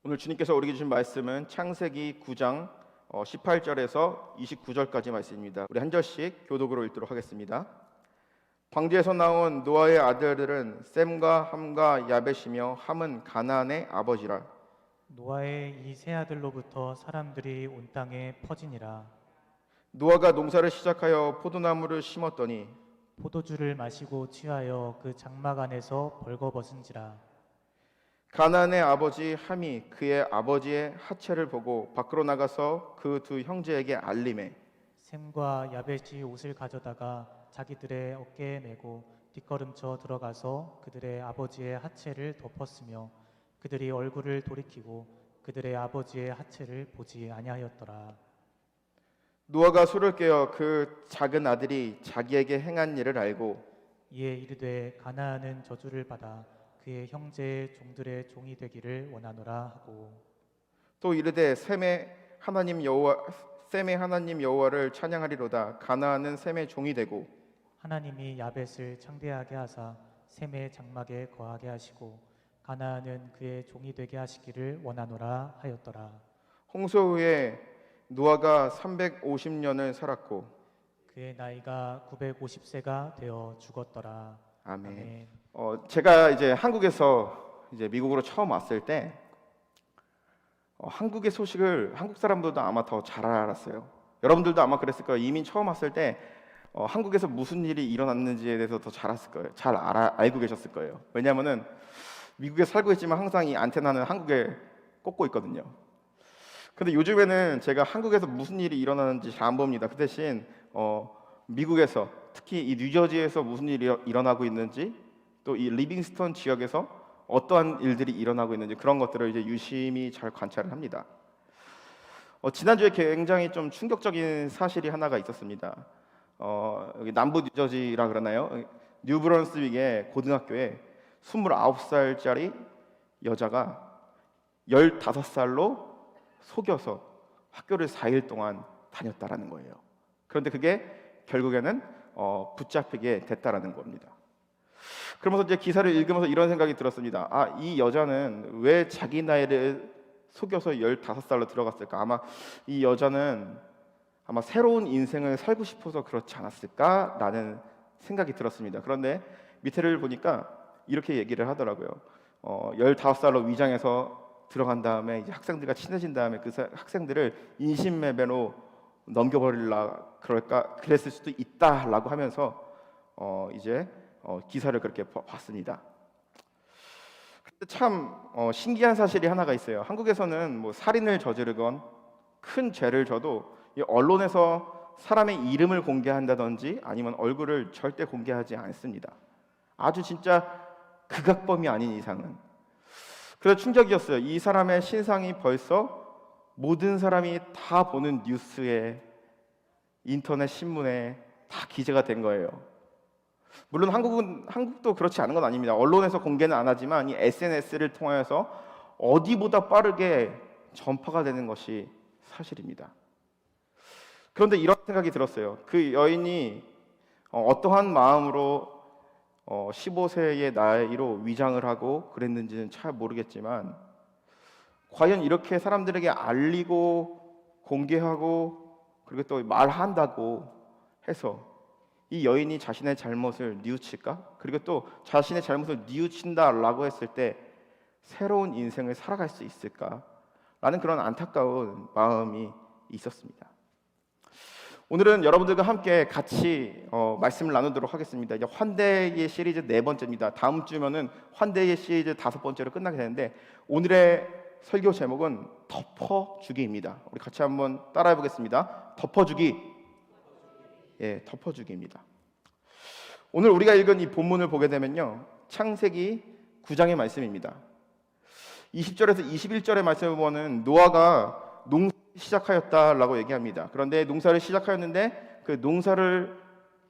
오늘 주님께서 우리에게 주신 말씀은 창세기 9장 18절에서 29절까지 말씀입니다. 우리 한 절씩 교독으로 읽도록 하겠습니다. 광주에서 나온 노아의 아들들은 셈과 함과 야벳이며 함은 가나안의 아버지라. 노아의 이 세 아들로부터 사람들이 온 땅에 퍼지니라. 노아가 농사를 시작하여 포도나무를 심었더니 포도주를 마시고 취하여 그 장막 안에서 벌거벗은지라. 가나안의 아버지 함이 그의 아버지의 하체를 보고 밖으로 나가서 그 두 형제에게 알림해 셈과 야벳이 옷을 가져다가 자기들의 어깨에 메고 뒷걸음쳐 들어가서 그들의 아버지의 하체를 덮었으며 그들이 얼굴을 돌이키고 그들의 아버지의 하체를 보지 아니하였더라. 노아가 술을 깨어 그 작은 아들이 자기에게 행한 일을 알고 이에 이르되 가나안은 저주를 받아 그의 형제의 종들의 종이 되기를 원하노라 하고 또 이르되 셈의 하나님 여호와를 찬양하리로다. 가나안은 셈의 종이 되고 하나님이 야벳을 창대하게 하사 셈의 장막에 거하게 하시고 가나안은 그의 종이 되게 하시기를 원하노라 하였더라. 홍수 후에 노아가 350년을 살았고 그의 나이가 950세가 되어 죽었더라. 아멘. 아멘. 제가 이제 한국에서 이제 미국으로 처음 왔을 때 한국의 소식을 한국 사람들도 아마 더 잘 알았어요. 여러분들도 아마 그랬을 거예요. 이민 처음 왔을 때 한국에서 무슨 일이 일어났는지에 대해서 더 잘 알았을 거예요. 알고 계셨을 거예요. 왜냐하면은 미국에 살고 있지만 항상 이 안테나는 한국에 꽂고 있거든요. 근데 요즘에는 제가 한국에서 무슨 일이 일어나는지 잘 안 봅니다. 그 대신 미국에서 특히 이 뉴저지에서 무슨 일이 일어나고 있는지 또 이 리빙스턴 지역에서 어떠한 일들이 일어나고 있는지 그런 것들을 이제 유심히 잘 관찰을 합니다. 지난주에 굉장히 좀 충격적인 사실이 하나가 있었습니다. 여기 남부 뉴저지라 그러나요? 뉴브런스윅의 고등학교에 29살짜리 여자가 15살로 속여서 학교를 4일 동안 다녔다라는 거예요. 그런데 그게 결국에는 붙잡히게 됐다라는 겁니다. 그러면서 이제 기사를 읽으면서 이런 생각이 들었습니다. 이 여자는 왜 자기 나이를 속여서 15살로 들어갔을까? 아마 이 여자는 아마 새로운 인생을 살고 싶어서 그렇지 않았을까라는 생각이 들었습니다. 그런데 밑에를 보니까 이렇게 얘기를 하더라고요. 15살로 위장해서 들어간 다음에 이제 학생들과 친해진 다음에 그 학생들을 인신매매로 그랬을 수도 있다라고 하면서 이제 기사를 그렇게 봤습니다. 근데 참 신기한 사실이 하나가 있어요. 한국에서는 뭐 살인을 저지르건 큰 죄를 져도 이 언론에서 사람의 이름을 공개한다든지 아니면 얼굴을 절대 공개하지 않습니다. 아주 진짜 극악범이 아닌 이상은. 그래서 충격이었어요. 이 사람의 신상이 벌써 모든 사람이 다 보는 뉴스에 인터넷 신문에 다 기재가 된 거예요. 물론 한국도 그렇지 않은 건 아닙니다. 언론에서 공개는 안 하지만 이 SNS를 통하여서 어디보다 빠르게 전파가 되는 것이 사실입니다. 그런데 이런 생각이 들었어요. 그 여인이 어떠한 마음으로 15세의 나이로 위장을 하고 그랬는지는 잘 모르겠지만 과연 이렇게 사람들에게 알리고 공개하고 그리고 또 말한다고 해서 이 여인이 자신의 잘못을 뉘우칠까? 그리고 또 자신의 잘못을 뉘우친다라고 했을 때 새로운 인생을 살아갈 수 있을까? 라는 그런 안타까운 마음이 있었습니다. 오늘은 여러분들과 함께 같이 말씀을 나누도록 하겠습니다. 이제 환대의 시리즈 4번째입니다. 다음 주면은 환대의 시리즈 5번째로 끝나게 되는데 오늘의 설교 제목은 덮어주기입니다. 우리 같이 한번 따라해 보겠습니다. 덮어주기. 예, 덮어주기입니다. 오늘 우리가 읽은 이 본문을 보게 되면요, 창세기 9장의 말씀입니다. 20절에서 21절의 말씀을 보면 노아가 농사를 시작하였다라고 얘기합니다. 그런데 농사를 시작하였는데 그 농사를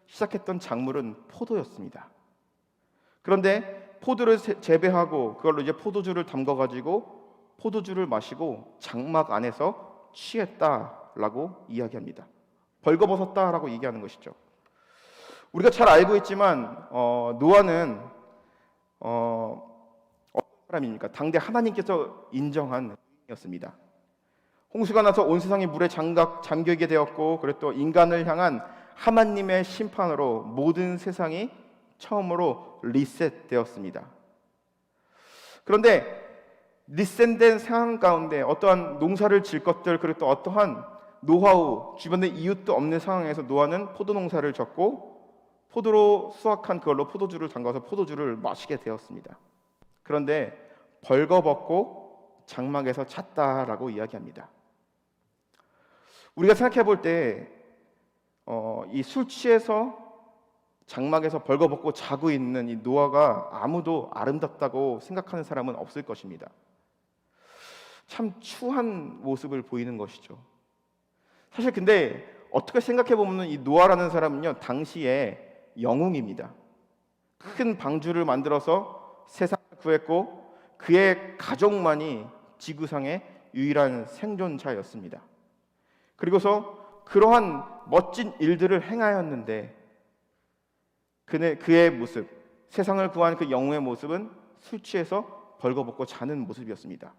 시작했던 작물은 포도였습니다. 그런데 포도를 재배하고 그걸로 이제 포도주를 담궈가지고 포도주를 마시고 장막 안에서 취했다라고 이야기합니다. 벌거벗었다라고 얘기하는 것이죠. 우리가 잘 알고 있지만 어떤 사람입니까? 당대 하나님께서 인정한 였습니다. 홍수가 나서 온 세상이 물에 잠기게 되었고, 그리고 또 인간을 향한 하나님의 심판으로 모든 세상이 처음으로 리셋되었습니다. 그런데 리셋된 상황 가운데 어떠한 농사를 질 것들, 그리고 또 어떠한 노하우, 주변에 이웃도 없는 상황에서 노아는 포도 농사를 졌고 포도로 수확한 그걸로 포도주를 담가서 포도주를 마시게 되었습니다. 그런데 벌거벗고 장막에서 잤다라고 이야기합니다. 우리가 생각해 볼 때 이 술 취해서 장막에서 벌거벗고 자고 있는 이 노아가 아무도 아름답다고 생각하는 사람은 없을 것입니다. 참 추한 모습을 보이는 것이죠. 사실 근데 어떻게 생각해 보면 이 노아라는 사람은요, 당시에 영웅입니다. 큰 방주를 만들어서 세상을 구했고 그의 가족만이 지구상의 유일한 생존자였습니다. 그리고서 그러한 멋진 일들을 행하였는데 그의 모습, 세상을 구한 그 영웅의 모습은 술 취해서 벌거벗고 자는 모습이었습니다.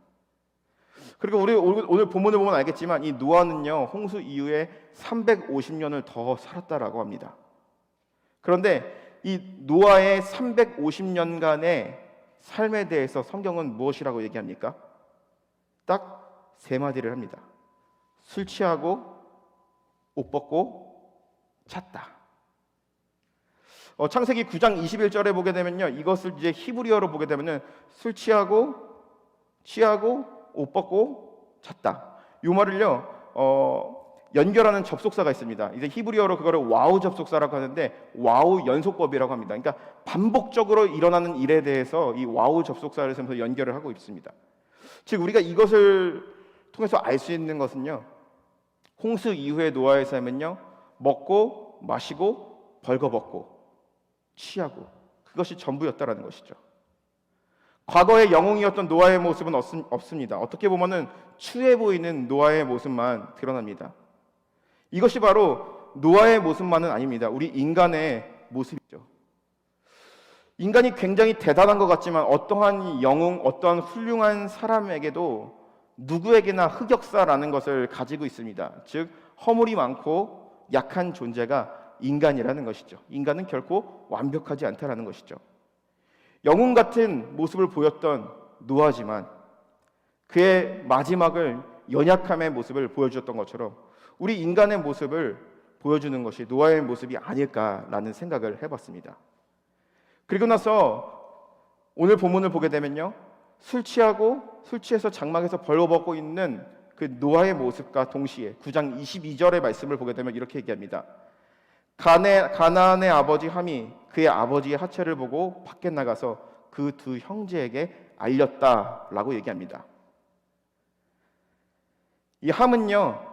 그리고 우리 오늘 본문을 보면 알겠지만 이 노아는요, 홍수 이후에 350년을 더 살았다라고 합니다. 그런데 이 노아의 350년간의 삶에 대해서 성경은 무엇이라고 얘기합니까? 딱 세 마디를 합니다. 술 취하고 옷 벗고 잤다. 창세기 9장 21절에 보게 되면요, 이것을 이제 히브리어로 보게 되면은 술 취하고 옷 벗고 잤다. 이 말을요 연결하는 접속사가 있습니다. 이제 히브리어로 그거를 와우 접속사라고 하는데 와우 연속법이라고 합니다. 그러니까 반복적으로 일어나는 일에 대해서 이 와우 접속사를 쓰면서 연결을 하고 있습니다. 즉 우리가 이것을 통해서 알 수 있는 것은요, 홍수 이후의 노아의 삶은요, 먹고 마시고 벌거벗고 취하고 그것이 전부였다라는 것이죠. 과거의 영웅이었던 노아의 모습은 없습니다. 어떻게 보면은 추해 보이는 노아의 모습만 드러납니다. 이것이 바로 노아의 모습만은 아닙니다. 우리 인간의 모습이죠. 인간이 굉장히 대단한 것 같지만 어떠한 영웅, 어떠한 훌륭한 사람에게도 누구에게나 흑역사라는 것을 가지고 있습니다. 즉 허물이 많고 약한 존재가 인간이라는 것이죠. 인간은 결코 완벽하지 않다라는 것이죠. 영웅 같은 모습을 보였던 노아지만 그의 마지막을 연약함의 모습을 보여주었던 것처럼 우리 인간의 모습을 보여주는 것이 노아의 모습이 아닐까라는 생각을 해봤습니다. 그리고 나서 오늘 본문을 보게 되면요, 술 취해서 장막에서 벌거벗고 있는 그 노아의 모습과 동시에 9장 22절의 말씀을 보게 되면 이렇게 얘기합니다. 가나안의 아버지 함이 그의 아버지의 하체를 보고 밖에 나가서 그 두 형제에게 알렸다라고 얘기합니다. 이 함은요,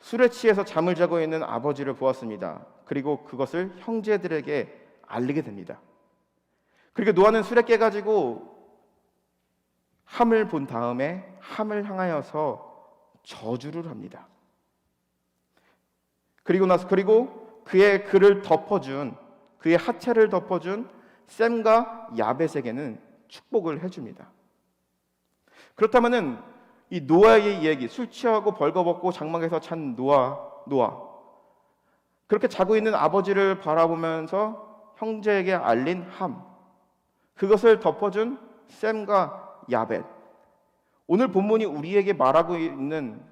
술에 취해서 잠을 자고 있는 아버지를 보았습니다. 그리고 그것을 형제들에게 알리게 됩니다. 그리고 노아는 술에 깨가지고 함을 본 다음에 함을 향하여서 저주를 합니다. 그리고 그를 덮어준, 그의 하체를 덮어준 셈과 야벳에게는 축복을 해줍니다. 그렇다면은 이 노아의 이야기, 술 취하고 벌거벗고 장막에서 잔 노아, 그렇게 자고 있는 아버지를 바라보면서 형제에게 알린 함, 그것을 덮어준 셈과 야벳. 오늘 본문이 우리에게 말하고 있는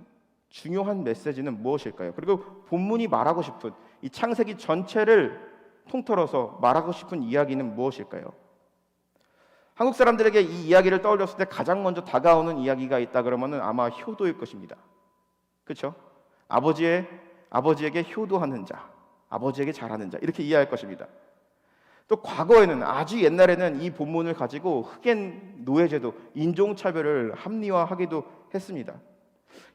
중요한 메시지는 무엇일까요? 그리고 본문이 말하고 싶은 이 창세기 전체를 통틀어서 말하고 싶은 이야기는 무엇일까요? 한국 사람들에게 이 이야기를 떠올렸을 때 가장 먼저 다가오는 이야기가 있다 그러면은 아마 효도일 것입니다. 그렇죠? 아버지에게 효도하는 자, 아버지에게 잘하는 자, 이렇게 이해할 것입니다. 또 과거에는, 아주 옛날에는 이 본문을 가지고 흑인 노예제도, 인종차별을 합리화하기도 했습니다.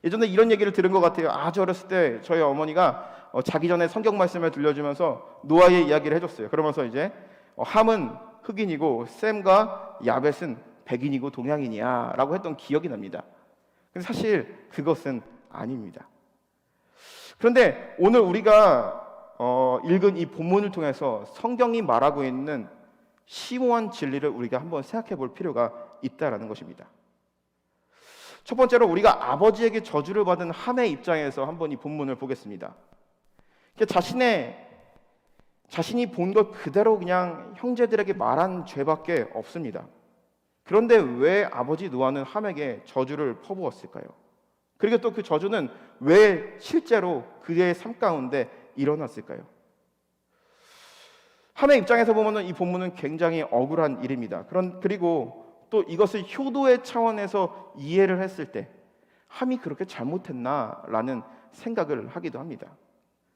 예전에 이런 얘기를 들은 것 같아요. 아주 어렸을 때 저희 어머니가 자기 전에 성경 말씀을 들려주면서 노아의 이야기를 해줬어요. 그러면서 이제 함은 흑인이고 셈과 야벳은 백인이고 동양인이야 라고 했던 기억이 납니다. 근데 사실 그것은 아닙니다. 그런데 오늘 우리가 읽은 이 본문을 통해서 성경이 말하고 있는 심오한 진리를 우리가 한번 생각해 볼 필요가 있다라는 것입니다. 첫 번째로 우리가 아버지에게 저주를 받은 함의 입장에서 한번 이 본문을 보겠습니다. 자신이 본 것 그대로 그냥 형제들에게 말한 죄밖에 없습니다. 그런데 왜 아버지 노아는 함에게 저주를 퍼부었을까요? 그리고 또 그 저주는 왜 실제로 그의 삶 가운데 일어났을까요? 함의 입장에서 보면 이 본문은 굉장히 억울한 일입니다. 그리고 또 이것을 효도의 차원에서 이해를 했을 때 함이 그렇게 잘못했나라는 생각을 하기도 합니다.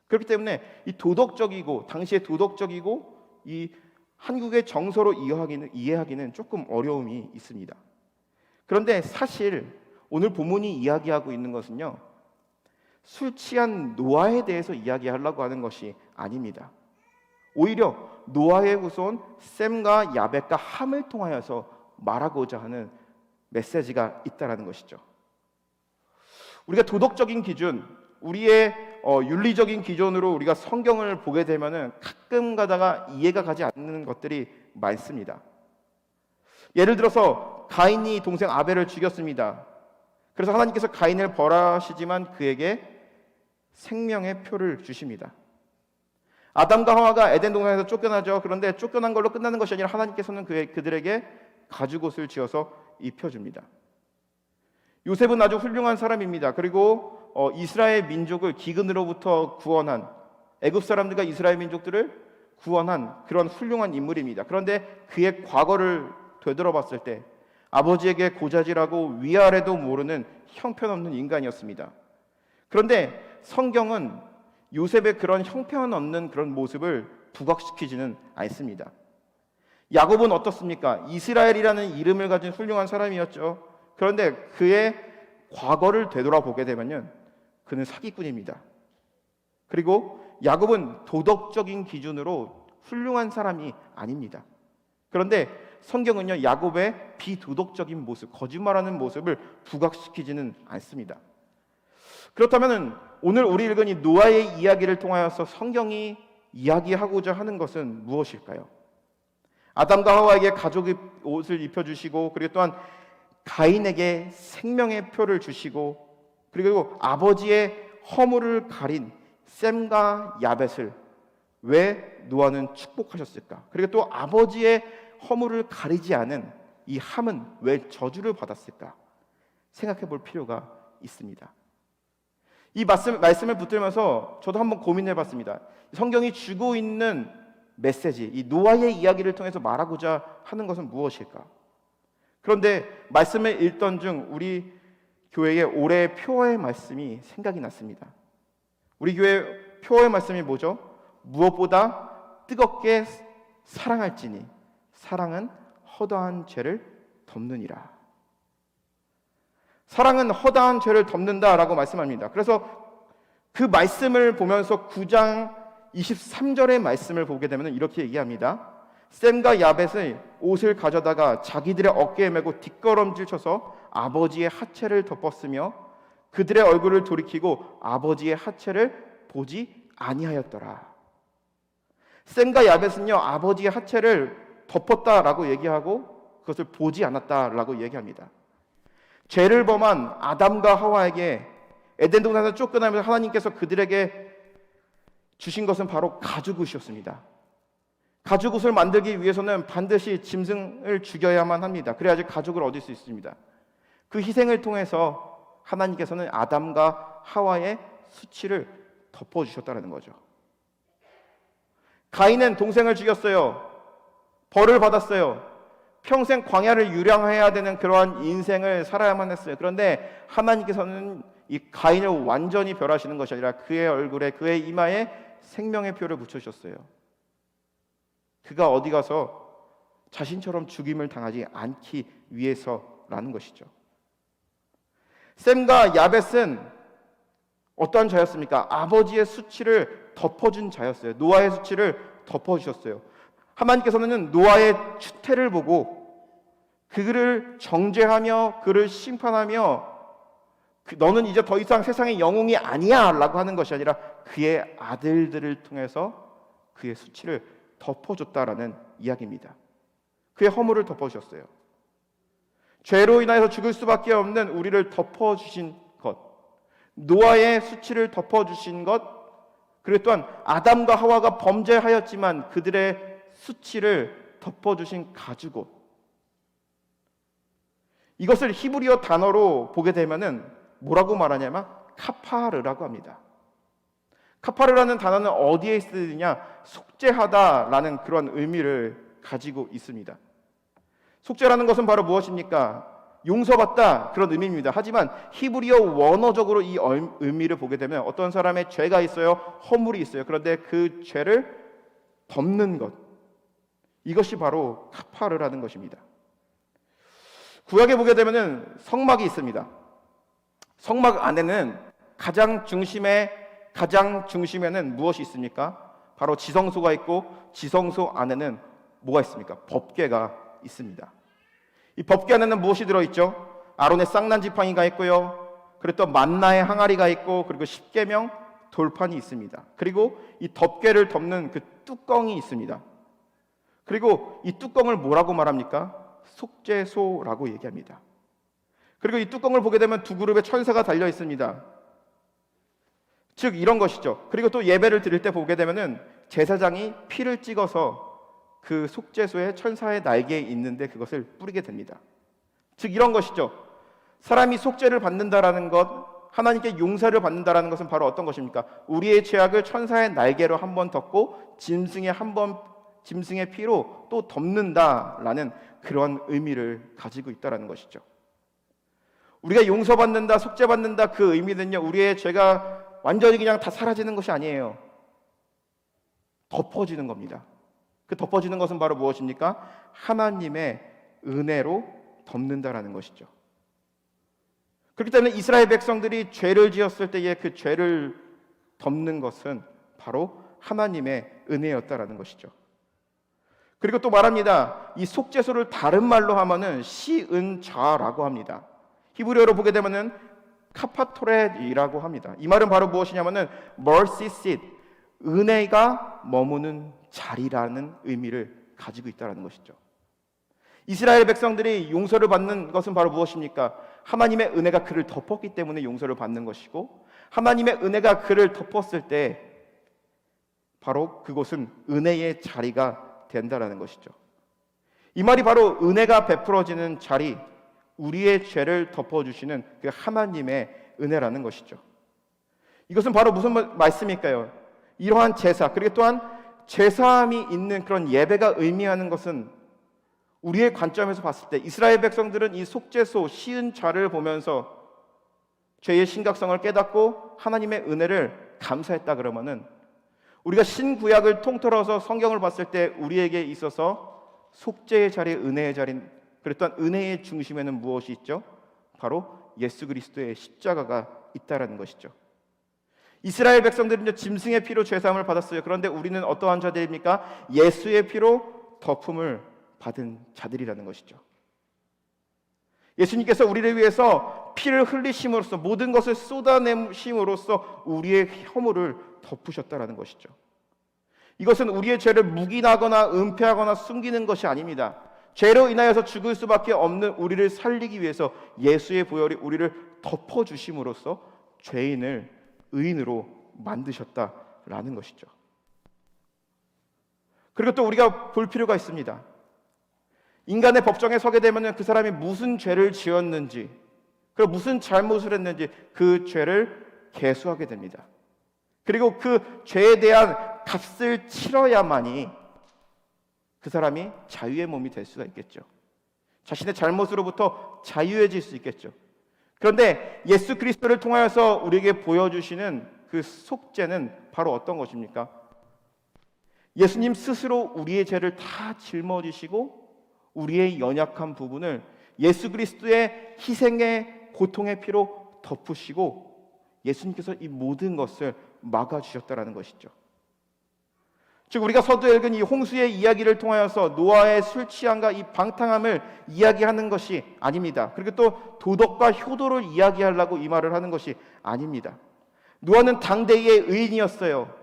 그렇기 때문에 이 도덕적이고 당시의 도덕적이고 이 한국의 정서로 이해하기는 조금 어려움이 있습니다. 그런데 사실 오늘 본문이 이야기하고 있는 것은요, 술 취한 노아에 대해서 이야기하려고 하는 것이 아닙니다. 오히려 노아의 후손 셈과 야벳과 함을 통하여서 말하고자 하는 메시지가 있다라는 것이죠. 우리가 도덕적인 기준, 우리의 윤리적인 기준으로 우리가 성경을 보게 되면은 가끔 가다가 이해가 가지 않는 것들이 많습니다. 예를 들어서 가인이 동생 아벨을 죽였습니다. 그래서 하나님께서 가인을 벌하시지만 그에게 생명의 표를 주십니다. 아담과 하와가 에덴 동산에서 쫓겨나죠. 그런데 쫓겨난 걸로 끝나는 것이 아니라 하나님께서는 그들에게 가죽옷을 지어서 입혀줍니다. 요셉은 아주 훌륭한 사람입니다. 그리고 이스라엘 민족을 기근으로부터 구원한, 애굽 사람들과 이스라엘 민족들을 구원한 그런 훌륭한 인물입니다. 그런데 그의 과거를 되돌아봤을 때 아버지에게 고자질하고 위아래도 모르는 형편없는 인간이었습니다. 그런데 성경은 요셉의 그런 형편없는 그런 모습을 부각시키지는 않습니다. 야곱은 어떻습니까? 이스라엘이라는 이름을 가진 훌륭한 사람이었죠. 그런데 그의 과거를 되돌아보게 되면요, 그는 사기꾼입니다. 그리고 야곱은 도덕적인 기준으로 훌륭한 사람이 아닙니다. 그런데 성경은요, 야곱의 비도덕적인 모습, 거짓말하는 모습을 부각시키지는 않습니다. 그렇다면 오늘 우리 읽은 이 노아의 이야기를 통하여서 성경이 이야기하고자 하는 것은 무엇일까요? 아담과 하와에게 가죽 옷을 입혀주시고, 그리고 또한 가인에게 생명의 표를 주시고, 그리고 아버지의 허물을 가린 셈과 야벳을 왜 노아는 축복하셨을까? 그리고 또 아버지의 허물을 가리지 않은 이 함은 왜 저주를 받았을까? 생각해 볼 필요가 있습니다. 이 말씀을 붙들면서 저도 한번 고민해 봤습니다. 성경이 주고 있는 메시지, 이 노아의 이야기를 통해서 말하고자 하는 것은 무엇일까? 그런데 말씀을 읽던 중 우리 교회의 올해의 표어의 말씀이 생각이 났습니다. 우리 교회 표어의 말씀이 뭐죠? 무엇보다 뜨겁게 사랑할지니 사랑은 허다한 죄를 덮느니라. 사랑은 허다한 죄를 덮는다라고 말씀합니다. 그래서 그 말씀을 보면서 9장 23절의 말씀을 보게 되면 이렇게 얘기합니다. 셈과 야벳의 옷을 가져다가 자기들의 어깨에 메고 뒷걸음질 쳐서 아버지의 하체를 덮었으며 그들의 얼굴을 돌이키고 아버지의 하체를 보지 아니하였더라. 셈과 야벳은요, 아버지의 하체를 덮었다라고 얘기하고 그것을 보지 않았다라고 얘기합니다. 죄를 범한 아담과 하와에게 에덴 동산에서 쫓겨나면서 하나님께서 그들에게 주신 것은 바로 가죽옷이었습니다. 가죽옷을 만들기 위해서는 반드시 짐승을 죽여야만 합니다. 그래야지 가죽을 얻을 수 있습니다. 그 희생을 통해서 하나님께서는 아담과 하와의 수치를 덮어주셨다는 거죠. 가인은 동생을 죽였어요. 벌을 받았어요. 평생 광야를 유랑해야 되는 그러한 인생을 살아야만 했어요. 그런데 하나님께서는 이 가인을 완전히 멸하시는 것이 아니라 그의 얼굴에, 그의 이마에 생명의 표를 붙여주셨어요. 그가 어디 가서 자신처럼 죽임을 당하지 않기 위해서라는 것이죠. 셈과 야벳은 어떠한 자였습니까? 아버지의 수치를 덮어준 자였어요. 노아의 수치를 덮어주셨어요. 하나님께서는 노아의 추태를 보고 그를 정죄하며 그를 심판하며 너는 이제 더 이상 세상의 영웅이 아니야 라고 하는 것이 아니라 그의 아들들을 통해서 그의 수치를 덮어줬다라는 이야기입니다. 그의 허물을 덮어주셨어요. 죄로 인하여서 죽을 수밖에 없는 우리를 덮어주신 것, 노아의 수치를 덮어주신 것, 그리고 또한 아담과 하와가 범죄하였지만 그들의 수치를 덮어주신 가죽옷, 이것을 히브리어 단어로 보게 되면은 뭐라고 말하냐면 카파르라고 합니다. 카파르라는 단어는 어디에 쓰느냐? 속죄하다라는 그런 의미를 가지고 있습니다. 속죄라는 것은 바로 무엇입니까? 용서받다, 그런 의미입니다. 하지만 히브리어 원어적으로 이 의미를 보게 되면 어떤 사람의 죄가 있어요, 허물이 있어요. 그런데 그 죄를 덮는 것, 이것이 바로 카파르라는 것입니다. 구약에 보게 되면은 성막이 있습니다. 성막 안에는 가장 중심에는 무엇이 있습니까? 바로 지성소가 있고, 지성소 안에는 뭐가 있습니까? 법궤가 있습니다. 이 법궤 안에는 무엇이 들어있죠? 아론의 쌍난 지팡이가 있고요, 그리고 또 만나의 항아리가 있고, 그리고 십계명 돌판이 있습니다. 그리고 이 덮개를 덮는 그 뚜껑이 있습니다. 그리고 이 뚜껑을 뭐라고 말합니까? 속죄소라고 얘기합니다. 그리고 이 뚜껑을 보게 되면 두 그룹의 천사가 달려 있습니다. 즉 이런 것이죠. 그리고 또 예배를 드릴 때 보게 되면은 제사장이 피를 찍어서 그 속죄소에 천사의 날개에 있는데 그것을 뿌리게 됩니다. 즉 이런 것이죠. 사람이 속죄를 받는다라는 것, 하나님께 용서를 받는다라는 것은 바로 어떤 것입니까? 우리의 죄악을 천사의 날개로 한번 덮고 짐승의 피로 또 덮는다라는 그런 의미를 가지고 있다라는 것이죠. 우리가 용서받는다, 속죄받는다, 그 의미는요, 우리의 죄가 완전히 그냥 다 사라지는 것이 아니에요. 덮어지는 겁니다. 그 덮어지는 것은 바로 무엇입니까? 하나님의 은혜로 덮는다라는 것이죠. 그렇기 때문에 이스라엘 백성들이 죄를 지었을 때에 그 죄를 덮는 것은 바로 하나님의 은혜였다라는 것이죠. 그리고 또 말합니다. 이 속죄소를 다른 말로 하면은 시은좌라고 합니다. 히브리어로 보게 되면은 카파토렛이라고 합니다. 이 말은 바로 무엇이냐면은 mercy seat, 은혜가 머무는 자리라는 의미를 가지고 있다는 것이죠. 이스라엘 백성들이 용서를 받는 것은 바로 무엇입니까? 하나님의 은혜가 그를 덮었기 때문에 용서를 받는 것이고, 하나님의 은혜가 그를 덮었을 때 바로 그곳은 은혜의 자리가 된다라는 것이죠. 이 말이 바로 은혜가 베풀어지는 자리, 우리의 죄를 덮어주시는 그 하나님의 은혜라는 것이죠. 이것은 바로 무슨 말씀일까요? 이러한 제사, 그리고 또한 제사함이 있는 그런 예배가 의미하는 것은, 우리의 관점에서 봤을 때 이스라엘 백성들은 이 속죄소 시은좌를 보면서 죄의 심각성을 깨닫고 하나님의 은혜를 감사했다 그러면은, 우리가 신구약을 통틀어서 성경을 봤을 때 우리에게 있어서 속죄의 자리, 은혜의 자리, 그랬던 은혜의 중심에는 무엇이 있죠? 바로 예수 그리스도의 십자가가 있다라는 것이죠. 이스라엘 백성들은 짐승의 피로 죄사함을 받았어요. 그런데 우리는 어떠한 자들입니까? 예수의 피로 덮음을 받은 자들이라는 것이죠. 예수님께서 우리를 위해서 피를 흘리심으로써, 모든 것을 쏟아내심으로써 우리의 허물을 덮으셨다라는 것이죠. 이것은 우리의 죄를 묵인하거나 은폐하거나 숨기는 것이 아닙니다. 죄로 인하여서 죽을 수밖에 없는 우리를 살리기 위해서 예수의 보혈이 우리를 덮어주심으로써 죄인을 의인으로 만드셨다라는 것이죠. 그리고 또 우리가 볼 필요가 있습니다. 인간의 법정에 서게 되면 그 사람이 무슨 죄를 지었는지, 그리고 무슨 잘못을 했는지 그 죄를 계수하게 됩니다. 그리고 그 죄에 대한 값을 치러야만이 그 사람이 자유의 몸이 될 수가 있겠죠. 자신의 잘못으로부터 자유해질 수 있겠죠. 그런데 예수 그리스도를 통하여서 우리에게 보여주시는 그 속죄는 바로 어떤 것입니까? 예수님 스스로 우리의 죄를 다 짊어지시고 우리의 연약한 부분을 예수 그리스도의 희생의 고통의 피로 덮으시고 예수님께서 이 모든 것을 막아주셨다라는 것이죠. 즉 우리가 서두에 읽은 이 홍수의 이야기를 통하여서 노아의 술 취함과 이 방탕함을 이야기하는 것이 아닙니다. 그리고 또 도덕과 효도를 이야기하려고 이 말을 하는 것이 아닙니다. 노아는 당대의 의인이었어요.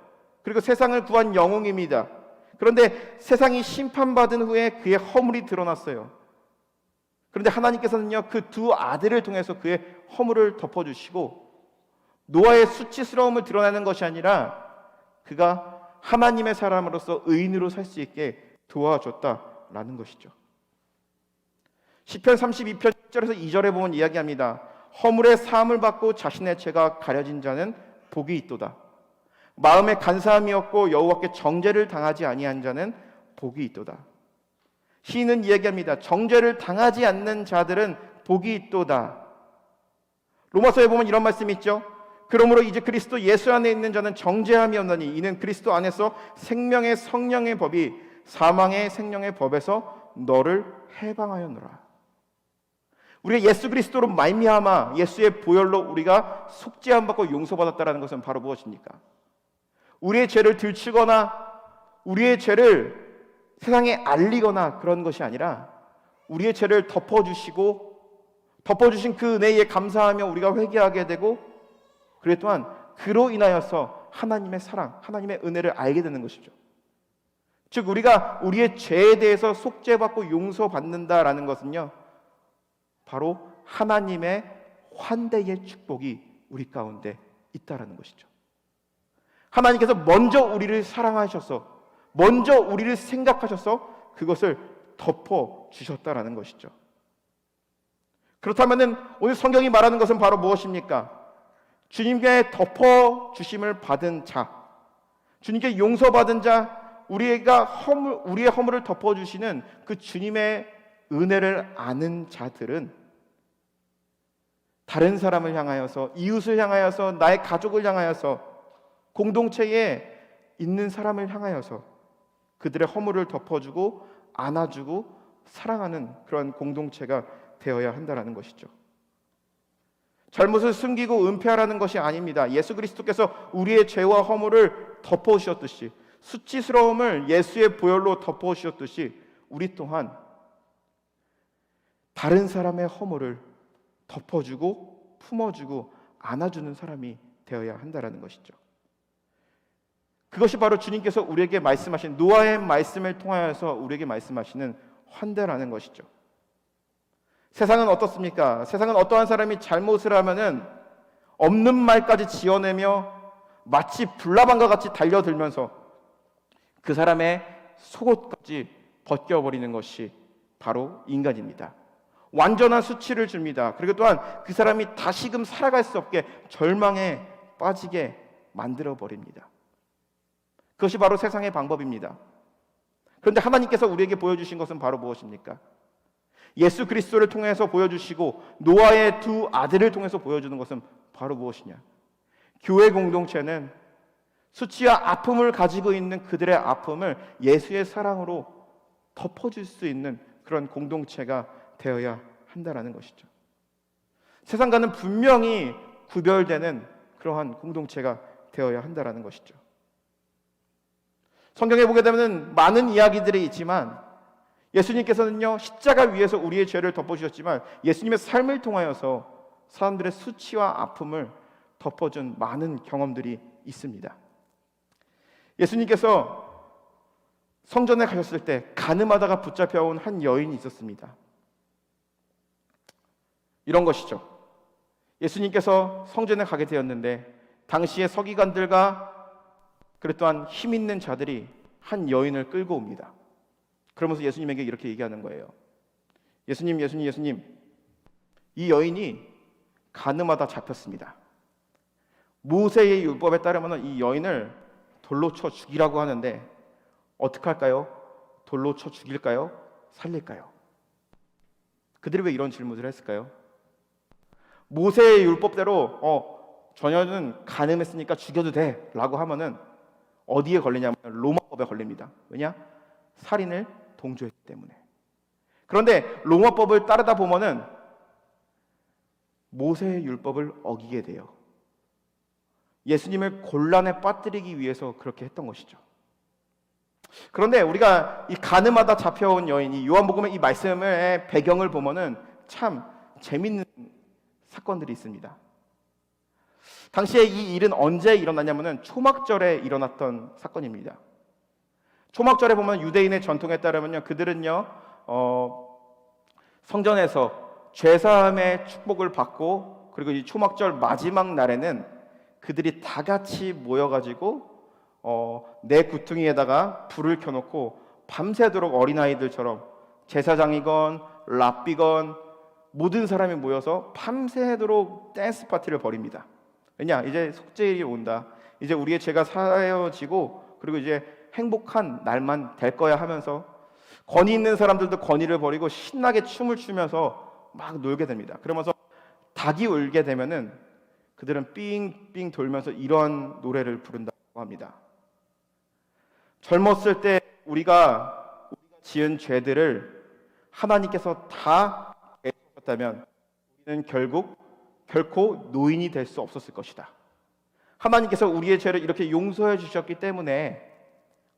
그리고 세상을 구한 영웅입니다. 그런데 세상이 심판받은 후에 그의 허물이 드러났어요. 그런데 하나님께서는요, 그 두 아들을 통해서 그의 허물을 덮어주시고 노아의 수치스러움을 드러내는 것이 아니라 그가 하나님의 사람으로서 의인으로 살 수 있게 도와줬다라는 것이죠. 시편 32편 1절에서 2절에 보면 이야기합니다. 허물의 사함을 받고 자신의 죄가 가려진 자는 복이 있도다. 마음에 간사함이 없고 여호와께 정죄를 당하지 아니한 자는 복이 있도다. 시인은 이야기합니다. 정죄를 당하지 않는 자들은 복이 있도다. 로마서에 보면 이런 말씀이 있죠. 그러므로 이제 그리스도 예수 안에 있는 자는 정죄함이 없나니 이는 그리스도 안에서 생명의 성령의 법이 사망의 생명의 법에서 너를 해방하였노라. 우리가 예수 그리스도로 말미암아 예수의 보혈로 우리가 속죄함 받고 용서받았다는 것은 바로 무엇입니까? 우리의 죄를 들추거나 우리의 죄를 세상에 알리거나 그런 것이 아니라 우리의 죄를 덮어주시고 덮어주신 그 은혜에 감사하며 우리가 회개하게 되고 그래 또한 그로 인하여서 하나님의 사랑, 하나님의 은혜를 알게 되는 것이죠. 즉 우리가 우리의 죄에 대해서 속죄받고 용서받는다라는 것은요, 바로 하나님의 환대의 축복이 우리 가운데 있다라는 것이죠. 하나님께서 먼저 우리를 사랑하셔서 먼저 우리를 생각하셔서 그것을 덮어주셨다라는 것이죠. 그렇다면 오늘 성경이 말하는 것은 바로 무엇입니까? 주님께 덮어주심을 받은 자, 주님께 용서받은 자, 우리의 허물을 덮어주시는 그 주님의 은혜를 아는 자들은 다른 사람을 향하여서, 이웃을 향하여서, 나의 가족을 향하여서, 공동체에 있는 사람을 향하여서 그들의 허물을 덮어주고 안아주고 사랑하는 그런 공동체가 되어야 한다는 것이죠. 잘못을 숨기고 은폐하라는 것이 아닙니다. 예수 그리스도께서 우리의 죄와 허물을 덮어주셨듯이, 수치스러움을 예수의 보혈로 덮어주셨듯이 우리 또한 다른 사람의 허물을 덮어주고 품어주고 안아주는 사람이 되어야 한다는 것이죠. 그것이 바로 주님께서 우리에게 말씀하신, 노아의 말씀을 통하여서 우리에게 말씀하시는 환대라는 것이죠. 세상은 어떻습니까? 세상은 어떠한 사람이 잘못을 하면은 없는 말까지 지어내며 마치 불나방과 같이 달려들면서 그 사람의 속옷까지 벗겨버리는 것이 바로 인간입니다. 완전한 수치를 줍니다. 그리고 또한 그 사람이 다시금 살아갈 수 없게 절망에 빠지게 만들어버립니다. 그것이 바로 세상의 방법입니다. 그런데 하나님께서 우리에게 보여주신 것은 바로 무엇입니까? 예수 그리스도를 통해서 보여주시고 노아의 두 아들을 통해서 보여주는 것은 바로 무엇이냐? 교회 공동체는 수치와 아픔을 가지고 있는 그들의 아픔을 예수의 사랑으로 덮어줄 수 있는 그런 공동체가 되어야 한다는 것이죠. 세상과는 분명히 구별되는 그러한 공동체가 되어야 한다는 것이죠. 성경에 보게 되면 많은 이야기들이 있지만 예수님께서는요, 십자가 위에서 우리의 죄를 덮어주셨지만 예수님의 삶을 통하여서 사람들의 수치와 아픔을 덮어준 많은 경험들이 있습니다. 예수님께서 성전에 가셨을 때 간음하다가 붙잡혀온 한 여인이 있었습니다. 이런 것이죠. 예수님께서 성전에 가게 되었는데 당시의 서기관들과 그리고 또한 힘 있는 자들이 한 여인을 끌고 옵니다. 그러면서 예수님에게 이렇게 얘기하는 거예요. 예수님, 이 여인이 간음하다 잡혔습니다. 모세의 율법에 따르면 이 여인을 돌로 쳐 죽이라고 하는데 어떻게 할까요? 돌로 쳐 죽일까요? 살릴까요? 그들이 왜 이런 질문을 했을까요? 모세의 율법대로 저녀는 간음했으니까 죽여도 돼 라고 하면은 어디에 걸리냐면 로마법에 걸립니다. 왜냐? 살인을 동조했기 때문에. 그런데 로마법을 따르다 보면은 모세의 율법을 어기게 돼요. 예수님을 곤란에 빠뜨리기 위해서 그렇게 했던 것이죠. 그런데 우리가 이 간음하다 잡혀온 여인이 요한복음의 이 말씀의 배경을 보면은 참 재밌는 사건들이 있습니다. 당시에 이 일은 언제 일어나냐면은 초막절에 일어났던 사건입니다. 초막절에 보면 유대인의 전통에 따르면요, 그들은요 성전에서 죄사함의 축복을 받고, 그리고 이 초막절 마지막 날에는 그들이 다 같이 모여가지고 내 구퉁이에다가 불을 켜놓고 밤새도록 어린아이들처럼 제사장이건 랍비건 모든 사람이 모여서 밤새도록 댄스 파티를 벌입니다. 왜냐? 이제 속죄일이 온다. 이제 우리의 죄가 사여지고, 그리고 이제 행복한 날만 될 거야 하면서 권위 있는 사람들도 권위를 버리고 신나게 춤을 추면서 막 놀게 됩니다. 그러면서 닭이 울게 되면은 그들은 삥삥 돌면서 이런 노래를 부른다고 합니다. 젊었을 때 우리가 지은 죄들을 하나님께서 다 해주셨다면 우리는 결코 노인이 될 수 없었을 것이다. 하나님께서 우리의 죄를 이렇게 용서해 주셨기 때문에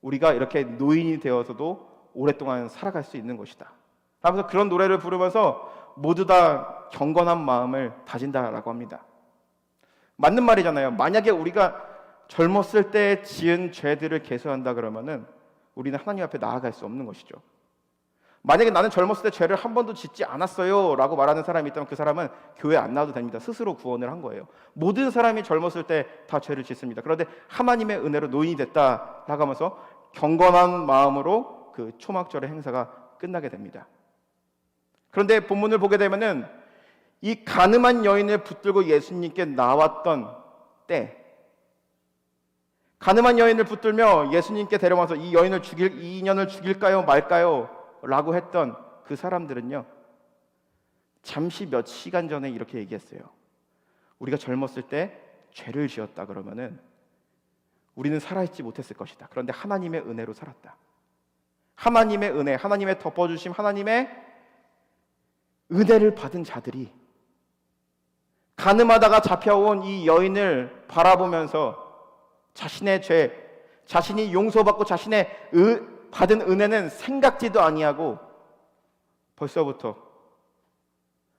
우리가 이렇게 노인이 되어서도 오랫동안 살아갈 수 있는 것이다. 하면서 그런 노래를 부르면서 모두 다 경건한 마음을 다진다라고 합니다. 맞는 말이잖아요. 만약에 우리가 젊었을 때 지은 죄들을 계수한다 그러면은 우리는 하나님 앞에 나아갈 수 없는 것이죠. 만약에 나는 젊었을 때 죄를 한 번도 짓지 않았어요 라고 말하는 사람이 있다면 그 사람은 교회 안 나와도 됩니다. 스스로 구원을 한 거예요. 모든 사람이 젊었을 때 다 죄를 짓습니다. 그런데 하나님의 은혜로 노인이 됐다라고 하면서 경건한 마음으로 그 초막절의 행사가 끝나게 됩니다. 그런데 본문을 보게 되면은 이 간음한 여인을 붙들고 예수님께 나왔던 때, 간음한 여인을 붙들며 예수님께 데려와서 이 인연을 죽일까요 말까요 라고 했던 그 사람들은요, 잠시 몇 시간 전에 이렇게 얘기했어요. 우리가 젊었을 때 죄를 지었다 그러면은 우리는 살아있지 못했을 것이다. 그런데 하나님의 은혜로 살았다. 하나님의 은혜, 하나님의 덮어주심, 하나님의 은혜를 받은 자들이 가늠하다가 잡혀온 이 여인을 바라보면서 자신의 죄, 자신이 용서받고 자신의 받은 은혜는 생각지도 아니하고 벌써부터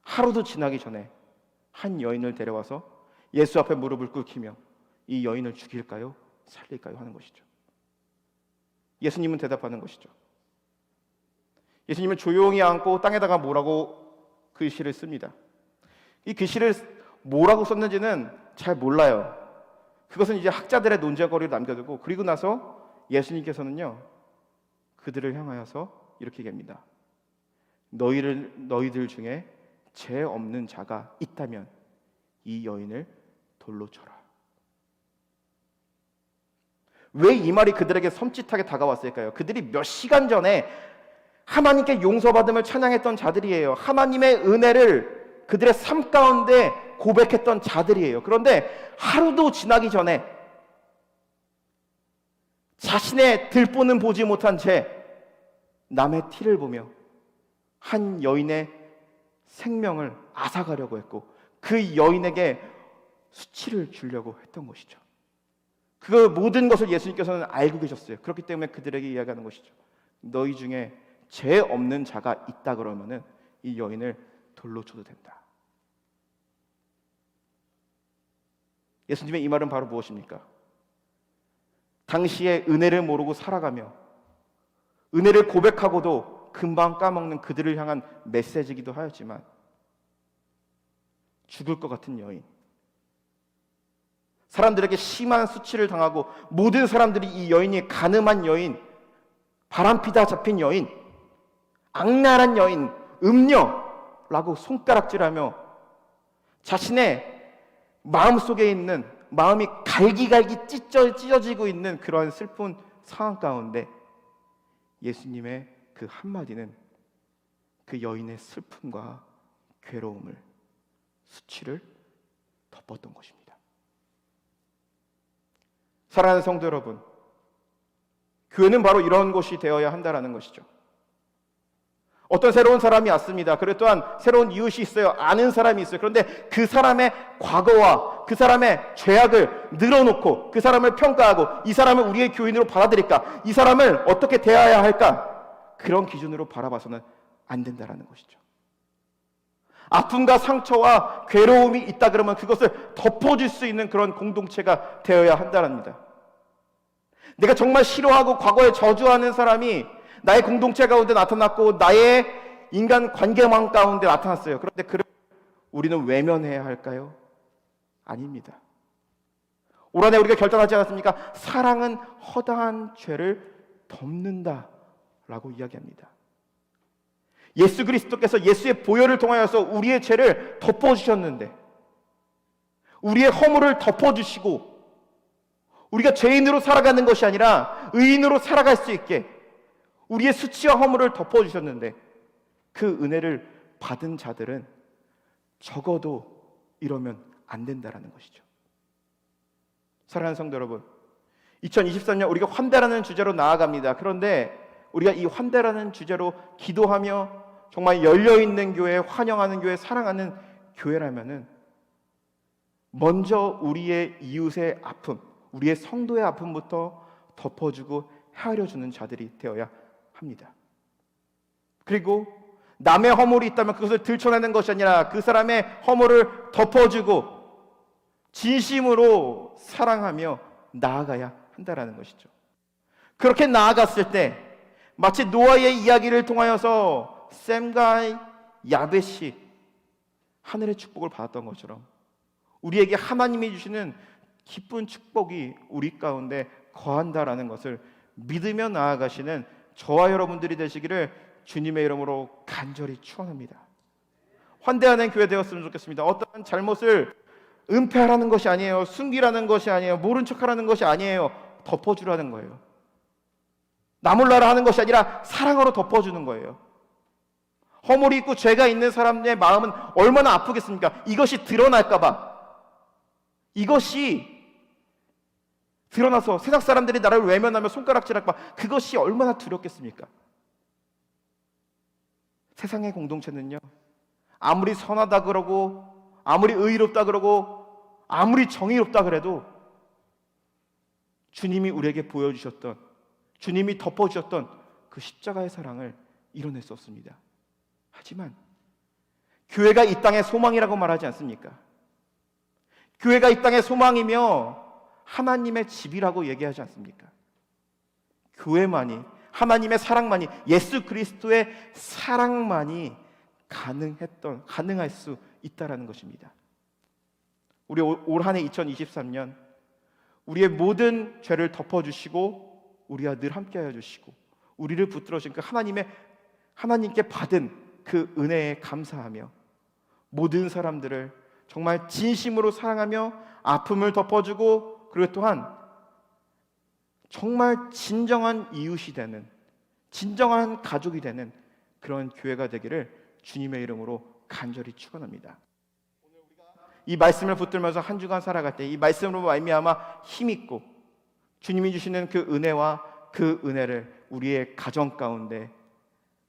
하루도 지나기 전에 한 여인을 데려와서 예수 앞에 무릎을 꿇히며 이 여인을 죽일까요? 살릴까요? 하는 것이죠. 예수님은 대답하는 것이죠. 예수님은 조용히 앉고 땅에다가 뭐라고 글씨를 씁니다. 이 글씨를 뭐라고 썼는지는 잘 몰라요. 그것은 이제 학자들의 논쟁거리로 남겨두고, 그리고 나서 예수님께서는요 그들을 향하여서 이렇게 얘기합니다. 너희들 중에 죄 없는 자가 있다면 이 여인을 돌로 쳐라. 왜 이 말이 그들에게 섬찟하게 다가왔을까요? 그들이 몇 시간 전에 하나님께 용서받음을 찬양했던 자들이에요. 하나님의 은혜를 그들의 삶 가운데 고백했던 자들이에요. 그런데 하루도 지나기 전에 자신의 들보는 보지 못한 채 남의 티를 보며 한 여인의 생명을 앗아가려고 했고, 그 여인에게 수치를 주려고 했던 것이죠. 그 모든 것을 예수님께서는 알고 계셨어요. 그렇기 때문에 그들에게 이야기하는 것이죠. 너희 중에 죄 없는 자가 있다 그러면은 이 여인을 돌로 쳐도 된다. 예수님의 이 말은 바로 무엇입니까? 당시에 은혜를 모르고 살아가며 은혜를 고백하고도 금방 까먹는 그들을 향한 메시지이기도 하였지만, 죽을 것 같은 여인, 사람들에게 심한 수치를 당하고 모든 사람들이 이 여인이 간음한 여인, 바람피다 잡힌 여인, 악랄한 여인, 음녀라고 손가락질하며 자신의 마음속에 있는, 마음이 갈기갈기 찢어지고 있는 그러한 슬픈 상황 가운데 예수님의 그 한마디는 그 여인의 슬픔과 괴로움을, 수치를 덮었던 것입니다. 사랑하는 성도 여러분, 교회는 바로 이런 곳이 되어야 한다는 것이죠. 어떤 새로운 사람이 왔습니다. 그리고 또한 새로운 이웃이 있어요. 아는 사람이 있어요. 그런데 그 사람의 과거와 그 사람의 죄악을 늘어놓고 그 사람을 평가하고 이 사람을 우리의 교인으로 받아들일까? 이 사람을 어떻게 대해야 할까? 그런 기준으로 바라봐서는 안 된다는 것이죠. 아픔과 상처와 괴로움이 있다 그러면 그것을 덮어줄 수 있는 그런 공동체가 되어야 한다랍니다. 내가 정말 싫어하고 과거에 저주하는 사람이 나의 공동체 가운데 나타났고 나의 인간 관계망 가운데 나타났어요. 그런데 그를 우리는 외면해야 할까요? 아닙니다. 올 한해 우리가 결단하지 않았습니까? 사랑은 허다한 죄를 덮는다라고 이야기합니다. 예수 그리스도께서 예수의 보혈을 통하여서 우리의 죄를 덮어주셨는데, 우리의 허물을 덮어주시고, 우리가 죄인으로 살아가는 것이 아니라 의인으로 살아갈 수 있게 우리의 수치와 허물을 덮어주셨는데, 그 은혜를 받은 자들은 적어도 이러면 안 된다라는 것이죠. 사랑하는 성도 여러분, 2023년 우리가 환대라는 주제로 나아갑니다. 그런데 우리가 이 환대라는 주제로 기도하며 정말 열려있는 교회, 환영하는 교회, 사랑하는 교회라면은 먼저 우리의 이웃의 아픔, 우리의 성도의 아픔부터 덮어주고 헤아려주는 자들이 되어야 합니다. 그리고 남의 허물이 있다면 그것을 들춰내는 것이 아니라 그 사람의 허물을 덮어주고 진심으로 사랑하며 나아가야 한다라는 것이죠. 그렇게 나아갔을 때 마치 노아의 이야기를 통하여서 셈과 야벳이 하늘의 축복을 받았던 것처럼 우리에게 하나님이 주시는 기쁜 축복이 우리 가운데 거한다라는 것을 믿으며 나아가시는 저와 여러분들이 되시기를 주님의 이름으로 간절히 축원합니다. 환대하는 교회 되었으면 좋겠습니다. 어떠한 잘못을 은폐하라는 것이 아니에요. 숨기라는 것이 아니에요. 모른 척하라는 것이 아니에요. 덮어주라는 거예요. 나 몰라라 하는 것이 아니라 사랑으로 덮어주는 거예요. 허물이 있고 죄가 있는 사람의 마음은 얼마나 아프겠습니까? 이것이 드러날까 봐. 이것이 드러나서 세상 사람들이 나를 외면하며 손가락질할까 봐. 그것이 얼마나 두렵겠습니까? 세상의 공동체는요, 아무리 선하다 그러고 아무리 의롭다 그러고 아무리 정의롭다 그래도 주님이 우리에게 보여주셨던, 주님이 덮어주셨던 그 십자가의 사랑을 이뤄낼 수 없습니다. 하지만 교회가 이 땅의 소망이라고 말하지 않습니까? 교회가 이 땅의 소망이며 하나님의 집이라고 얘기하지 않습니까? 교회만이, 하나님의 사랑만이, 예수 그리스도의 사랑만이 가능할 수 있다라는 것입니다. 우리 올 한해 2023년 우리의 모든 죄를 덮어주시고 우리와 늘 함께하여 주시고 우리를 붙들어주신 그 하나님께 받은 그 은혜에 감사하며 모든 사람들을 정말 진심으로 사랑하며 아픔을 덮어주고, 그리고 또한 정말 진정한 이웃이 되는, 진정한 가족이 되는 그런 교회가 되기를 주님의 이름으로 간절히 축원합니다. 이 말씀을 붙들면서 한 주간 살아갈 때 이 말씀으로 말미암아 힘있고 주님이 주시는 그 은혜와 그 은혜를 우리의 가정 가운데,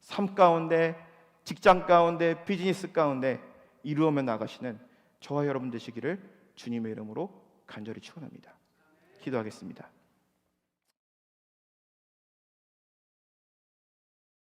삶 가운데, 직장 가운데, 비즈니스 가운데 이루어며 나가시는 저와 여러분 되시기를 주님의 이름으로 간절히 축원합니다. 기도하겠습니다.